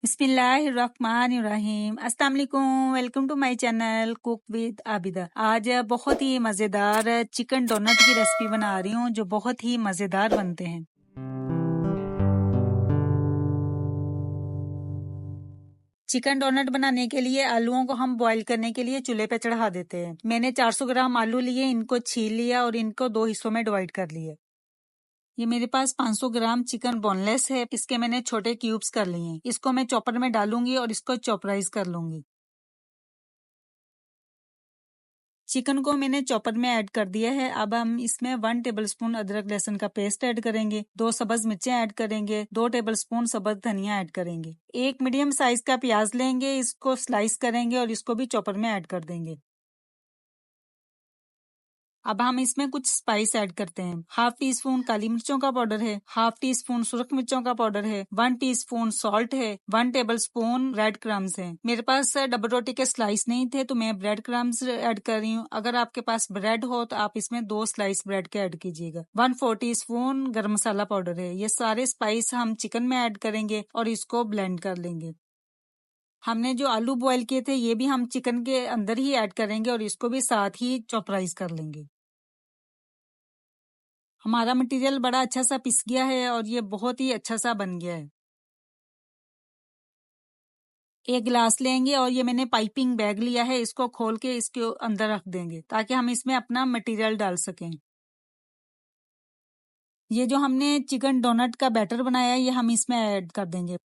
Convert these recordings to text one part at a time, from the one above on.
बिस्मिल्लाहिर्रहमानिर्रहीम। अस्सलाम वालेकुम, welcome to my channel cook with Abida. आज बहुत ही मज़ेदार चिकन डोनट की रेसिपी बना रही हूँ जो बहुत ही मज़ेदार बनते हैं। चिकन डोनट बनाने के लिए आलूओं को हम बॉईल करने के लिए चूल्हे पे चढ़ा देते हैं। मैंने 400 ग्राम आलू लिए, इनको छील लिया और इनको 2 हिस्सों में डिवाइड कर लिया। ये मेरे पास 500 ग्राम चिकन बोनलेस है, इसके मैंने छोटे क्यूब्स कर लिए हैं। इसको मैं चॉपर में डालूंगी और इसको चॉपराइज कर लूंगी। चिकन को मैंने चॉपर में ऐड कर दिया है। अब हम इसमें 1 टेबलस्पून अदरक लहसुन का पेस्ट ऐड करेंगे, 2 सब्ज मिर्चें ऐड करेंगे, 2 टेबलस्पून सब्ज धनिया ऐड करेंगे। एक मीडियम साइज का प्याज लेंगे, इसको स्लाइस करेंगे और इसको भी चॉपर में ऐड कर देंगे। अब हम इसमें कुछ स्पाइस ऐड करते हैं। हाफ टी स्पून काली मिर्चों का पाउडर है, हाफ टी स्पून सुरख मिर्चों का पाउडर है, 1 टीस्पून सॉल्ट है, 1 टेबल स्पून ब्रेड क्रम्स है। मेरे पास डबल रोटी के स्लाइस नहीं थे तो मैं ब्रेड क्रम्स ऐड कर रही हूँ। अगर आपके पास ब्रेड हो तो आप इसमें 2 स्लाइस ब्रेड के ऐड कीजिएगा। 1/4 टीस्पून गरम मसाला पाउडर है। ये सारे स्पाइस हम चिकन में ऐड करेंगे और इसको ब्लेंड कर लेंगे। हमने जो आलू बॉईल किए थे ये भी हम चिकन के अंदर ही ऐड करेंगे और इसको भी साथ ही चॉपराइज कर लेंगे। हमारा मटेरियल बड़ा अच्छा सा पिस गया है और ये बहुत ही अच्छा सा बन गया है। एक गिलास लेंगे और ये मैंने पाइपिंग बैग लिया है, इसको खोल के इसके अंदर रख देंगे ताकि हम इसमें अपना मटेरियल डाल सकें। ये जो हमने चिकन डोनट का बैटर बनाया है ये हम इसमें ऐड कर देंगे।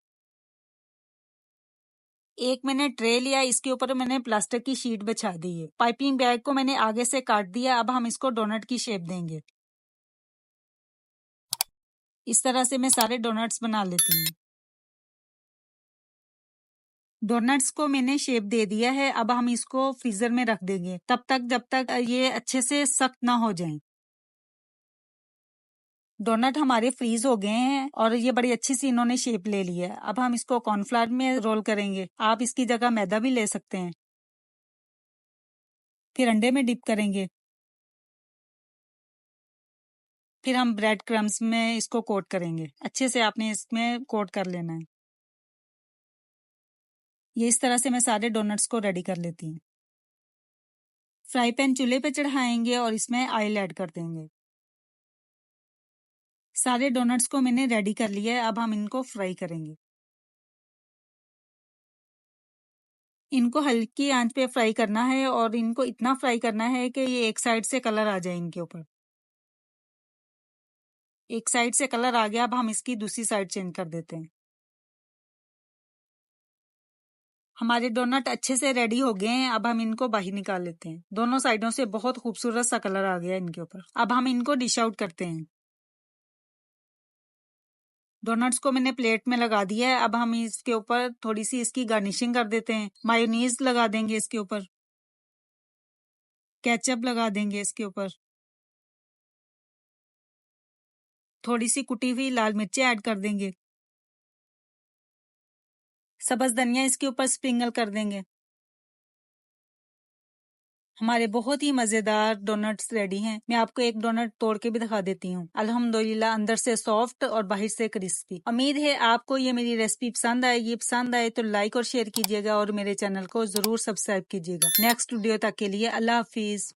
एक मैंने ट्रे लिया, इसके ऊपर मैंने प्लास्टिक की शीट बिछा दी है। पाइपिंग बैग को मैंने आगे से काट दिया। अब हम इसको डोनट की शेप देंगे। इस तरह से मैं सारे डोनट्स बना लेती हूँ। डोनट्स को मैंने शेप दे दिया है। अब हम इसको फ्रीजर में रख देंगे तब तक जब तक ये अच्छे से सख्त ना हो जाएं। डोनट हमारे फ्रीज हो गए हैं और ये बड़ी अच्छी सी इन्होंने शेप ले ली है। अब हम इसको कॉर्नफ्लावर में रोल करेंगे। आप इसकी जगह मैदा भी ले सकते हैं। फिर अंडे में डिप करेंगे। फिर हम ब्रेड क्रम्स में इसको कोट करेंगे। अच्छे से आपने इसमें कोट कर लेना है। ये इस तरह से मैं सारे डोनट्स को रेडी कर लेती हूँ। फ्राई पैन चूल्हे पे चढ़ाएंगे और इसमें ऑयल ऐड कर देंगे। सारे डोनट्स को मैंने रेडी कर लिया है। अब हम इनको फ्राई करेंगे। इनको हल्की आंच पे फ्राई करना है और इनको इतना फ्राई करना है कि ये एक साइड से कलर आ जाए इनके ऊपर। एक साइड से कलर आ गया, अब हम इसकी दूसरी साइड चेंज कर देते हैं। हमारे डोनट अच्छे से रेडी हो गए हैं। अब हम इनको बाहर निकाल लेते हैं। दोनों साइडों से बहुत खूबसूरत सा कलर आ गया इनके ऊपर। अब हम इनको डिश आउट करते हैं। डोनट्स को मैंने प्लेट में लगा दिया है। अब हम इसके ऊपर थोड़ी सी इसकी गार्निशिंग कर देते हैं। मायोनीज लगा देंगे इसके ऊपर, केचप लगा देंगे इसके ऊपर, थोड़ी सी कुटी हुई लाल मिर्चें ऐड कर देंगे, सब्ज धनिया इसके ऊपर स्प्रिंगल कर देंगे। हमारे बहुत ही मजेदार डोनट्स रेडी हैं। मैं आपको एक डोनट तोड़ के भी दिखा देती हूँ। अल्हम्दुलिल्लाह अंदर से सॉफ्ट और बाहर से क्रिस्पी। उम्मीद है आपको ये मेरी रेसिपी पसंद आएगी। पसंद आए तो लाइक और शेयर कीजिएगा और मेरे चैनल को जरूर सब्सक्राइब कीजिएगा। नेक्स्ट वीडियो तक के लिए अल्लाह हाफिज।